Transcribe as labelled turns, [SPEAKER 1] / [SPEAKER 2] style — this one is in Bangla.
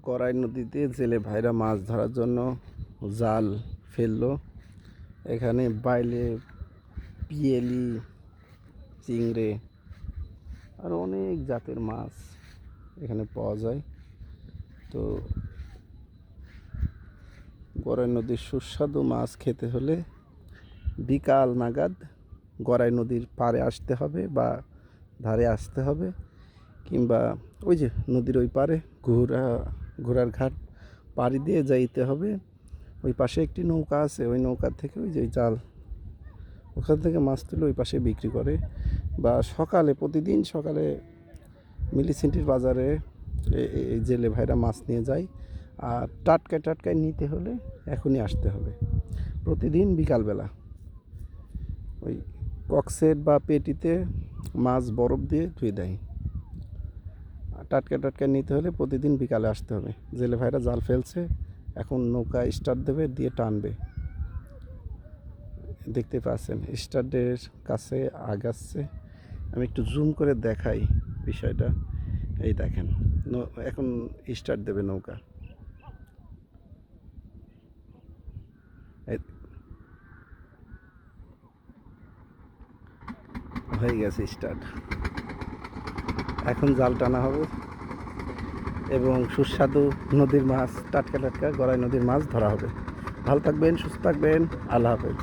[SPEAKER 1] গড়াই নদীতে জেলে ভাইরা মাছ ধরার জন্য জাল ফেললো। এখানে বাইলে, পিয়েলি, চিংড়ে আর অনেক জাতের মাছ এখানে পাওয়া যায়। তো গড়াই নদীর সুস্বাদু মাছ খেতে হলে বিকাল নাগাদ গড়াই নদীর পাড়ে আসতে হবে বা ধারে আসতে হবে, কিংবা ওই যে নদীর ওই পারে ঘোড়ার ঘাট পাড়ি দিয়ে যাইতে হবে। ওই পাশে একটি নৌকা আছে, ওই নৌকার থেকে ওই যে জাল, ওখান থেকে মাছ তুলে ওই পাশে বিক্রি করে। বা সকালে, প্রতিদিন সকালে মিলিসেন্টির বাজারে এই জেলে ভাইরা মাছ নিয়ে যায়। আর টাটকায় নিতে হলে এখনই আসতে হবে, প্রতিদিন বিকালবেলা। ওই কক্সেট বা পেটিতে মাছ বরফ দিয়ে ধুয়ে দেয়। টাটকায় নিতে হলে প্রতিদিন বিকালে আসতে হবে। জেলে ভাইরা জাল ফেলছে, এখন নৌকা স্টার্ট দেবে, দিয়ে টানবে। দেখতে পাচ্ছেন স্টার্টের কাছে আগাচ্ছে। আমি একটু জুম করে দেখাই বিষয়টা। এই দেখেন, এখন স্টার্ট দেবে নৌকা। হয়ে গেছে স্টার্ট। এখন জাল টানা হবে এবং সুস্বাদু নদীর মাছ, টাটকা গড়াই নদীর মাছ ধরা হবে। ভালো থাকবেন, সুস্থ থাকবেন। আল্লাহ হাফেজ।